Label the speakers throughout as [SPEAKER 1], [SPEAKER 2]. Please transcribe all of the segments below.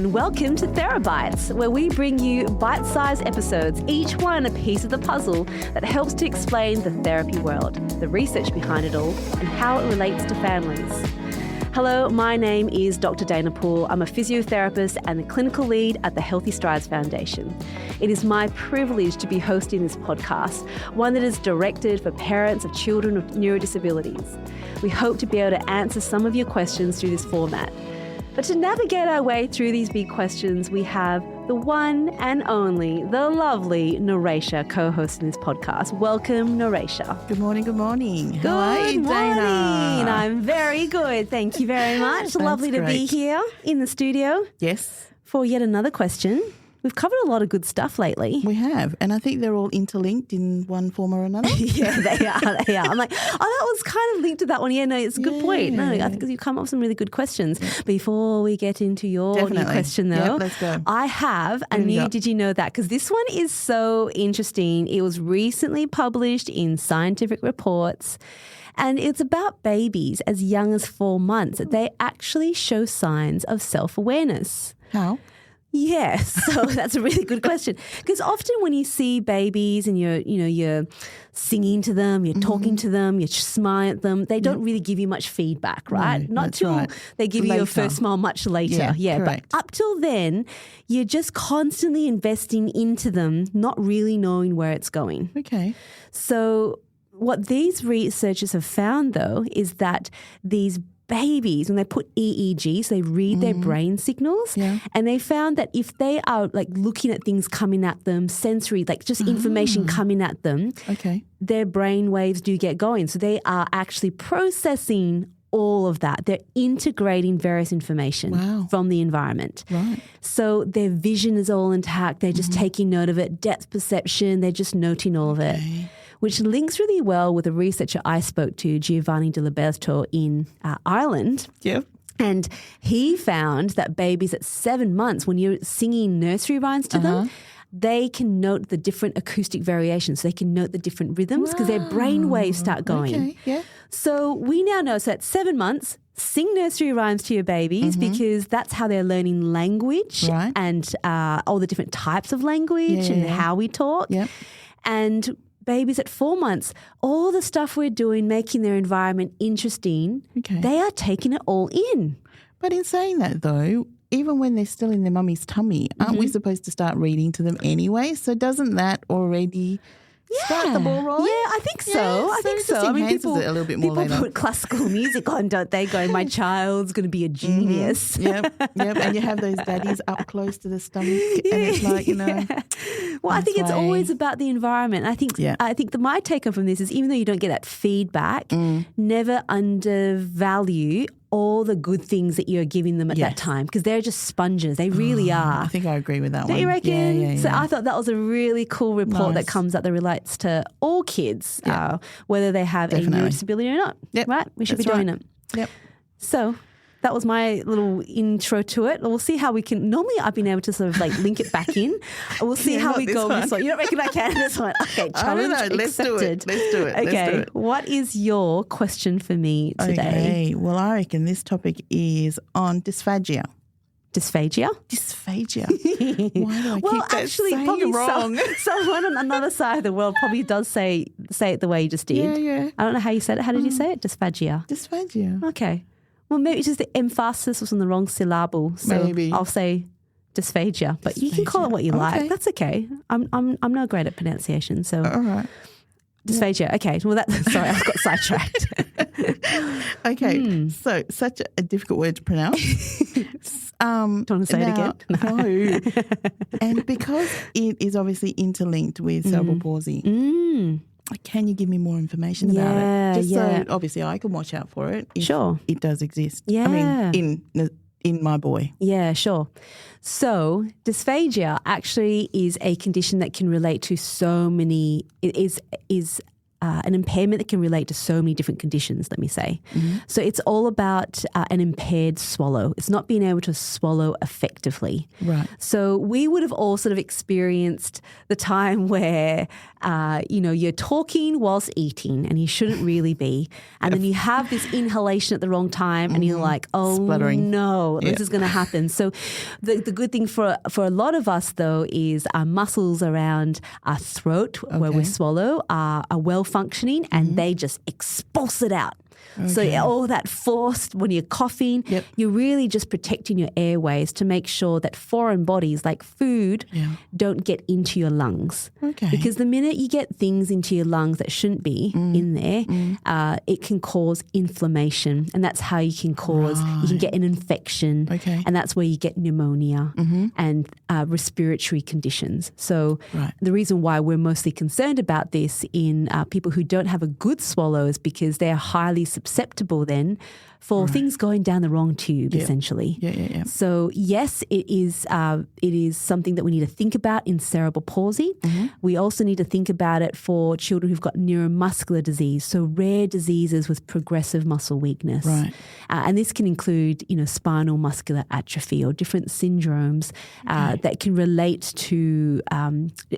[SPEAKER 1] and welcome to Therabytes, where we bring you bite-sized episodes, each one a piece of the puzzle that helps to explain the therapy world, the research behind it all, and how it relates to families. Hello, my name is Dr. Dana Poole. I'm a physiotherapist and the clinical lead at the Healthy Strides Foundation. It is my privilege to be hosting this podcast, one that is directed for parents of children with neurodisabilities. We hope to be able to answer some of your questions through this format. But to navigate our way through these big questions, we have the one and only, the lovely Nureisha co-hosting this podcast. Welcome, Nureisha.
[SPEAKER 2] Good morning, good morning.
[SPEAKER 1] How are you, Dana? I'm very good. Thank you very much. Lovely to be here in the studio.
[SPEAKER 2] Yes.
[SPEAKER 1] For yet another question. We've covered a lot of good stuff lately.
[SPEAKER 2] We have, and I think they're all interlinked in one form or another.
[SPEAKER 1] Yeah, they are. I'm like, that was kind of linked to that one. Yeah, no, it's a good point. No, I think you come up with some really good questions. Yeah. Before we get into your new question, though,
[SPEAKER 2] let's go.
[SPEAKER 1] I have a new Did You Know That? Because this one is so interesting. It was recently published in Scientific Reports. And it's about babies as young as 4 months. They actually show signs of self-awareness.
[SPEAKER 2] How?
[SPEAKER 1] Yes, so that's a really good question, because often when you see babies and you're singing to them, you're talking to them, you're smiling at them, they don't really give you much feedback, right?
[SPEAKER 2] No,
[SPEAKER 1] Not till they give you your first smile much later. Yeah, but up till then, you're just constantly investing into them, not really knowing where it's going.
[SPEAKER 2] Okay.
[SPEAKER 1] So what these researchers have found, though, is that these babies, when they put EEG, so they read their brain signals, and they found that if they are like looking at things coming at them, sensory, like just information coming at them, their brain waves do get going. So they are actually processing all of that. They're integrating various information from the environment.
[SPEAKER 2] Right.
[SPEAKER 1] So their vision is all intact. They're just taking note of it. Depth perception, they're just noting all of it. Which links really well with a researcher I spoke to, Giovanni De Liberto in Ireland.
[SPEAKER 2] Yep.
[SPEAKER 1] And he found that babies at 7 months, when you're singing nursery rhymes to them, they can note the different acoustic variations. So they can note the different rhythms because their brain waves start going.
[SPEAKER 2] Okay. Yeah.
[SPEAKER 1] So we now know, so at 7 months, sing nursery rhymes to your babies because that's how they're learning language and all the different types of language and how we talk.
[SPEAKER 2] Yep.
[SPEAKER 1] And babies at 4 months, all the stuff we're doing, making their environment interesting, they are taking it all in.
[SPEAKER 2] But in saying that, though, even when they're still in their mummy's tummy, aren't we supposed to start reading to them anyway? So doesn't that already start the ball rolling?
[SPEAKER 1] Yeah, I think so. I think so.
[SPEAKER 2] I mean, people it a little bit more
[SPEAKER 1] people put classical music on, don't they? Going, my child's going to be a genius.
[SPEAKER 2] Yep. And you have those daddies up close to the stomach, and it's like,
[SPEAKER 1] Well, I think it's always about the environment. I think my take home from this is, even though you don't get that feedback, never undervalue all the good things that you're giving them at that time, because they're just sponges. They really are.
[SPEAKER 2] I think I agree with that one.
[SPEAKER 1] Do you reckon?
[SPEAKER 2] Yeah.
[SPEAKER 1] So I thought that was a really cool report that comes up that relates to all kids, whether they have a neurodisability or not.
[SPEAKER 2] Yep.
[SPEAKER 1] Right? We should be doing it.
[SPEAKER 2] Yep.
[SPEAKER 1] So that was my little intro to it. We'll see how we can. Normally, I've been able to sort of like link it back in. We'll see how we go with this one. You don't reckon I can? This one. Okay, challenge accepted.
[SPEAKER 2] Let's do it.
[SPEAKER 1] Okay,
[SPEAKER 2] Let's do it.
[SPEAKER 1] What is your question for me today?
[SPEAKER 2] Okay, well, I reckon this topic is on dysphagia.
[SPEAKER 1] Dysphagia?
[SPEAKER 2] Dysphagia. Why do I keep that saying
[SPEAKER 1] probably
[SPEAKER 2] wrong?
[SPEAKER 1] Someone on another side of the world probably does say it the way you just did.
[SPEAKER 2] Yeah.
[SPEAKER 1] I don't know how you said it. How did you say it? Dysphagia.
[SPEAKER 2] Dysphagia. Okay.
[SPEAKER 1] Well, maybe it's just the emphasis was on the wrong syllable. So
[SPEAKER 2] maybe.
[SPEAKER 1] I'll say dysphagia, but you can call it what you like. That's okay. I'm not great at pronunciation, so.
[SPEAKER 2] All right.
[SPEAKER 1] Dysphagia. Okay. Well, sorry, I've got sidetracked.
[SPEAKER 2] Okay. So such a difficult word to pronounce.
[SPEAKER 1] Do you want to say it again?
[SPEAKER 2] No. And because it is obviously interlinked with cerebral palsy, can you give me more information about it? Just so obviously I can watch out for it. If it does exist.
[SPEAKER 1] Yeah.
[SPEAKER 2] I mean, in my boy.
[SPEAKER 1] Yeah, sure. So dysphagia actually is a condition that can relate to so many. It is an impairment that can relate to so many different conditions, let me say. So it's all about an impaired swallow. It's not being able to swallow effectively.
[SPEAKER 2] Right.
[SPEAKER 1] So we would have all sort of experienced the time where, you're talking whilst eating and you shouldn't really be. And then you have this inhalation at the wrong time and you're like, oh,
[SPEAKER 2] spluttering.
[SPEAKER 1] No, this is going to happen. So the good thing for a lot of us, though, is our muscles around our throat where we swallow are well functioning and they just expulse it out. Okay. So all that forced when you're coughing, you're really just protecting your airways to make sure that foreign bodies like food don't get into your lungs.
[SPEAKER 2] Okay.
[SPEAKER 1] Because the minute you get things into your lungs that shouldn't be in there, it can cause inflammation, and that's how you can cause, you can get an infection, and that's where you get pneumonia and respiratory conditions. So the reason why we're mostly concerned about this in people who don't have a good swallow is because they're highly susceptible then for things going down the wrong tube, essentially. So yes, it is something that we need to think about in cerebral palsy. We also need to think about it for children who've got neuromuscular disease, so rare diseases with progressive muscle weakness.
[SPEAKER 2] Right.
[SPEAKER 1] And this can include, spinal muscular atrophy or different syndromes that can relate to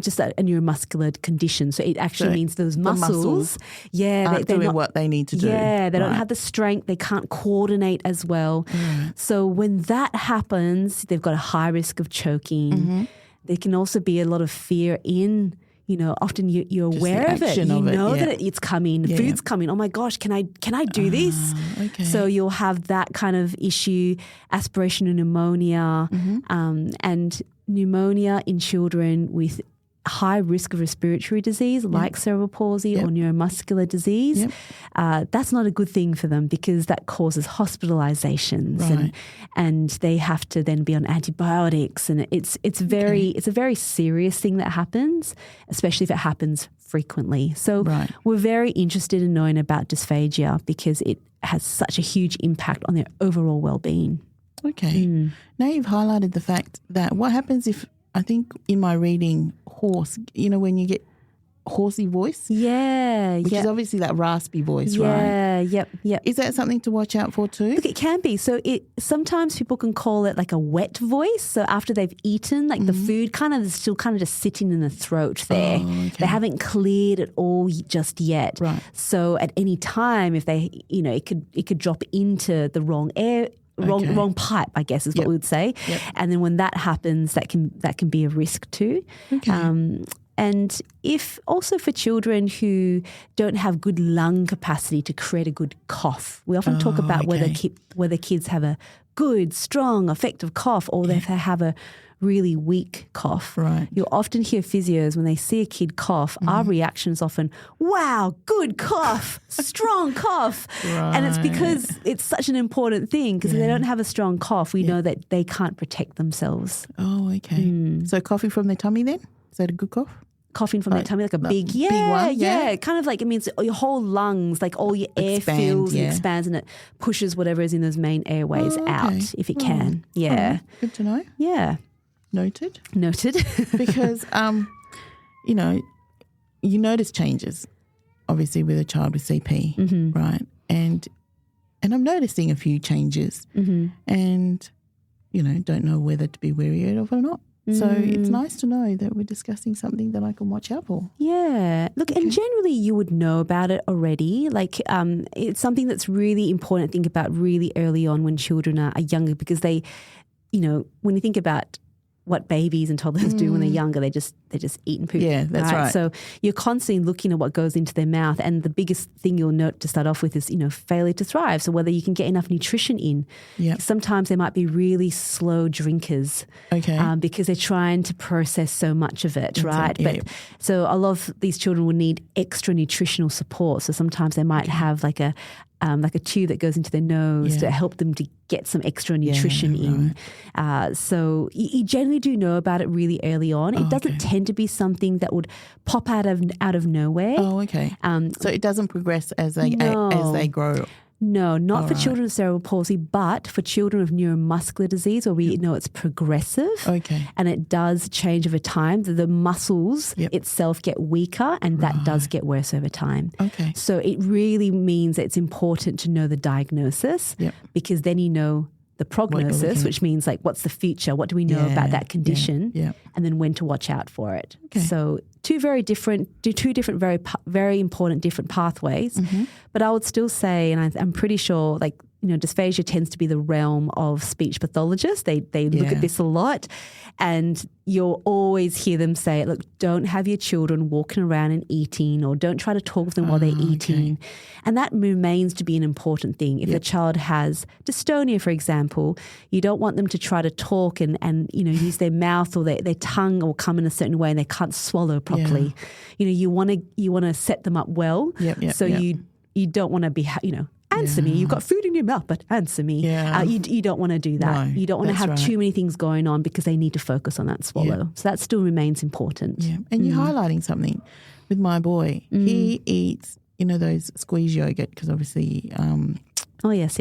[SPEAKER 1] just a neuromuscular condition. So it actually means those muscles
[SPEAKER 2] aren't doing what they need to do.
[SPEAKER 1] Yeah, they don't have the strength. They can't coordinate as well. So when that happens, they've got a high risk of choking. There can also be a lot of fear in, often you're aware of it. You know that it's coming. Food's coming. Oh my gosh, can I do this?
[SPEAKER 2] Okay.
[SPEAKER 1] So you'll have that kind of issue, aspiration and pneumonia, and pneumonia in children with high risk of respiratory disease like cerebral palsy or neuromuscular disease. That's not a good thing for them because that causes hospitalizations and they have to then be on antibiotics, and it's a very serious thing that happens, especially if it happens frequently. So we're very interested in knowing about dysphagia because it has such a huge impact on their overall well-being.
[SPEAKER 2] Okay. Now you've highlighted the fact that what happens if, I think in my reading, hoarse, when you get horsey voice? Which is obviously that raspy voice, right?
[SPEAKER 1] Yep.
[SPEAKER 2] Is that something to watch out for too?
[SPEAKER 1] Look, it can be. So sometimes people can call it like a wet voice. So after they've eaten, like the food is still just sitting in the throat there. They haven't cleared it all just yet.
[SPEAKER 2] Right.
[SPEAKER 1] So at any time, if they, it could drop into the wrong air, wrong pipe, I guess is what we would say. And then when that happens, that can be a risk too. And if also for children who don't have good lung capacity to create a good cough, we often talk about whether kids have a good, strong, effective cough or if they have a really weak cough.
[SPEAKER 2] Right.
[SPEAKER 1] You'll often hear physios when they see a kid cough, our reaction is often, wow, good cough, strong cough. And it's because it's such an important thing because if they don't have a strong cough, we know that they can't protect themselves.
[SPEAKER 2] Oh, okay. So coughing from their tummy then? Is that a good cough?
[SPEAKER 1] Coughing from their tummy, like a big one, kind of like it means your whole lungs, like all your air fills and expands and it pushes whatever is in those main airways out if it can.
[SPEAKER 2] Right. Good to know.
[SPEAKER 1] Yeah.
[SPEAKER 2] Noted.
[SPEAKER 1] Because,
[SPEAKER 2] you notice changes, obviously, with a child with CP, right? And I'm noticing a few changes and, don't know whether to be wary of or not. So it's nice to know that we're discussing something that I can watch out for.
[SPEAKER 1] Yeah. Look, and generally you would know about it already. Like it's something that's really important to think about really early on when children are younger because they, when you think about what babies and toddlers do when they're younger, they just eat and poop.
[SPEAKER 2] Yeah, that's right.
[SPEAKER 1] So you're constantly looking at what goes into their mouth, and the biggest thing you'll note to start off with is failure to thrive. So whether you can get enough nutrition in. Sometimes they might be really slow drinkers. Because they're trying to process so much of it, right? So a lot of these children will need extra nutritional support. So sometimes they might have like a tube that goes into their nose to help them to get some extra nutrition in. So you generally do know about it really early on. It doesn't tend to be something that would pop out of nowhere.
[SPEAKER 2] So it doesn't progress as they grow.
[SPEAKER 1] No, not for children with cerebral palsy, but for children with neuromuscular disease where we know it's progressive and it does change over time. The muscles itself get weaker and that does get worse over time.
[SPEAKER 2] Okay.
[SPEAKER 1] So it really means that it's important to know the diagnosis because then you know the prognosis, which means like what's the future, what do we know about that condition, and then when to watch out for it. Okay. So two different, very important different pathways. But I would still say, and I'm pretty sure, like, you know, dysphagia tends to be the realm of speech pathologists. They look at this a lot, and you'll always hear them say, look, don't have your children walking around and eating, or don't try to talk with them while they're eating. And that remains to be an important thing. If a child has dystonia, for example, you don't want them to try to talk and you know, use their mouth or their tongue or come in a certain way and they can't swallow properly. You know, you want to set them up well. So you don't want to be, you know, answer me. You've got food in your mouth, but answer me. You don't want to do that. No, you don't want to have too many things going on because they need to focus on that swallow. So that still remains important.
[SPEAKER 2] And you're highlighting something with my boy. He eats, you know, those squeeze yogurt because obviously
[SPEAKER 1] oh, yes.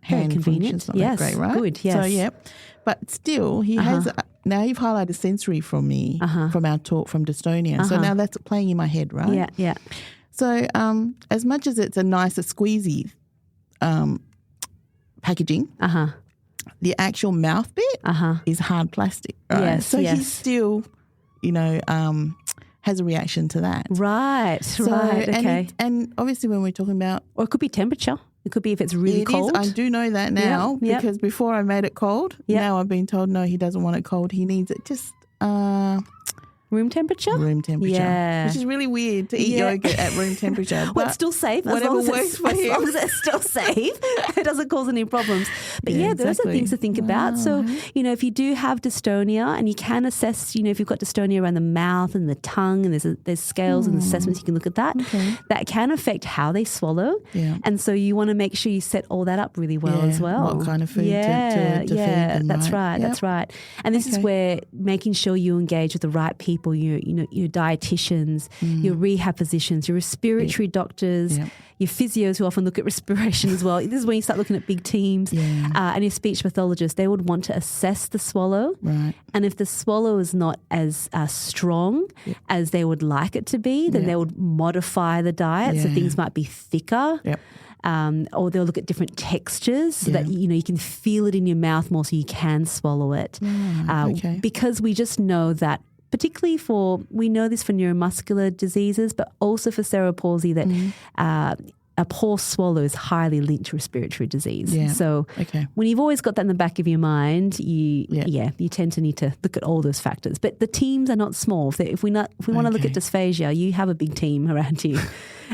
[SPEAKER 1] Very convenient.
[SPEAKER 2] Not that great, right?
[SPEAKER 1] Good, yes.
[SPEAKER 2] So, but still he has, now you've highlighted sensory from me from our talk from dystonia. So now that's playing in my head, right?
[SPEAKER 1] Yeah.
[SPEAKER 2] So as much as it's a nicer squeezy packaging, the actual mouth bit is hard plastic, right? He still, you know, has a reaction to that.
[SPEAKER 1] Right. Okay.
[SPEAKER 2] And obviously when we're talking about...
[SPEAKER 1] Or it could be temperature. It could be if it's really cold.
[SPEAKER 2] I do know that now because before I made it cold, now I've been told, no, he doesn't want it cold. He needs it just...
[SPEAKER 1] room temperature?
[SPEAKER 2] Room temperature.
[SPEAKER 1] Yeah.
[SPEAKER 2] Which is really weird to eat yogurt at room temperature.
[SPEAKER 1] Well, it's still safe.
[SPEAKER 2] Whatever works for him.
[SPEAKER 1] As long as it's still safe, it doesn't cause any problems. But those are things to think about. So, you know, if you do have dystonia, and you can assess, you know, if you've got dystonia around the mouth and the tongue, and there's scales and assessments, you can look at that. That can affect how they swallow. And so you want to make sure you set all that up really well as well.
[SPEAKER 2] What kind of food to feed them,
[SPEAKER 1] that's right. That's right. And this is where making sure you engage with the right people, your dietitians, your rehab physicians, your respiratory doctors, your physios who often look at respiration as well. This is when you start looking at big teams. And your speech pathologists, they would want to assess the swallow. And if the swallow is not as strong as they would like it to be, then they would modify the diet. So things might be thicker. Or they'll look at different textures so that, you know, you can feel it in your mouth more so you can swallow it. Because we just know that particularly we know this for neuromuscular diseases, but also for cerebral palsy that a poor swallow is highly linked to respiratory disease. So when you've always got that in the back of your mind, you tend to need to look at all those factors. But the teams are not small. If we want to look at dysphagia, you have a big team around you.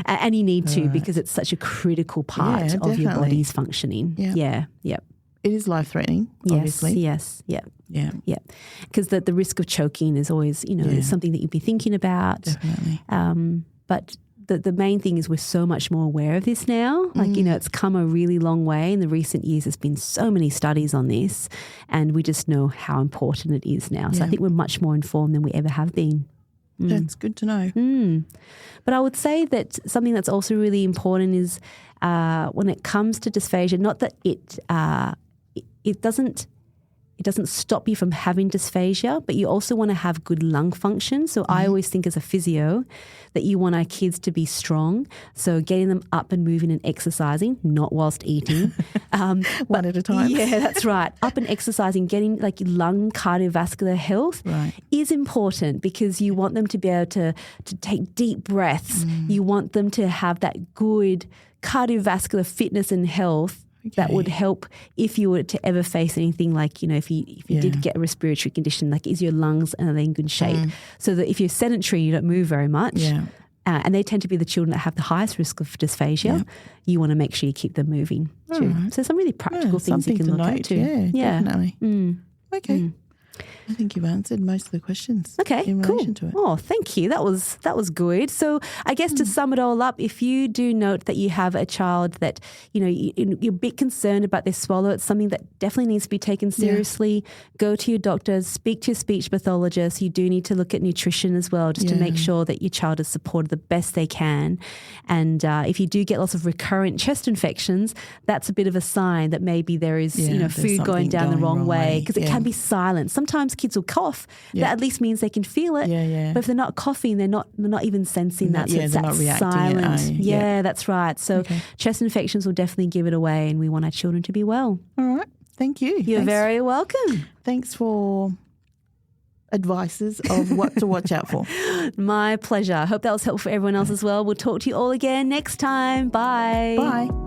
[SPEAKER 1] And you need to because it's such a critical part of your body's functioning.
[SPEAKER 2] It is life-threatening, obviously.
[SPEAKER 1] Yes. Because the risk of choking is always, you know, is something that you'd be thinking about.
[SPEAKER 2] Definitely.
[SPEAKER 1] But the main thing is we're so much more aware of this now. Like, you know, it's come a really long way in the recent years. There's been so many studies on this and we just know how important it is now. So I think we're much more informed than we ever have been.
[SPEAKER 2] That's good to know.
[SPEAKER 1] But I would say that something that's also really important is when it comes to dysphagia, not that it doesn't stop you from having dysphagia, but you also want to have good lung function. So I always think as a physio that you want our kids to be strong. So getting them up and moving and exercising, not whilst eating.
[SPEAKER 2] One at a time.
[SPEAKER 1] Yeah, that's right. Up and exercising, getting like lung cardiovascular health is important because you want them to be able to take deep breaths. You want them to have that good cardiovascular fitness and health that would help if you were to ever face anything like, you know, if you did get a respiratory condition, like is your lungs, are they in good shape? So that if you're sedentary, you don't move very much. And they tend to be the children that have the highest risk of dysphagia. You want to make sure you keep them moving too. So some really practical things you can look at too.
[SPEAKER 2] Yeah, definitely. I think you've answered most of the questions.
[SPEAKER 1] Okay,
[SPEAKER 2] in relation to it.
[SPEAKER 1] Oh, thank you. That was good. So I guess to sum it all up, if you do note that you have a child that, you're a bit concerned about their swallow, it's something that definitely needs to be taken seriously. Go to your doctors, speak to your speech pathologist. You do need to look at nutrition as well, just to make sure that your child is supported the best they can. And if you do get lots of recurrent chest infections, that's a bit of a sign that maybe there is, food going down the wrong way, because it can be silent. Sometimes kids will cough. That at least means they can feel it. But if they're not coughing, they're not even sensing that. So it's that silent. That's right. So chest infections will definitely give it away, and we want our children to be well.
[SPEAKER 2] All right. Thank you.
[SPEAKER 1] You're very welcome.
[SPEAKER 2] Thanks for advices of what to watch out for.
[SPEAKER 1] My pleasure. I hope that was helpful for everyone else as well. We'll talk to you all again next time. Bye.
[SPEAKER 2] Bye.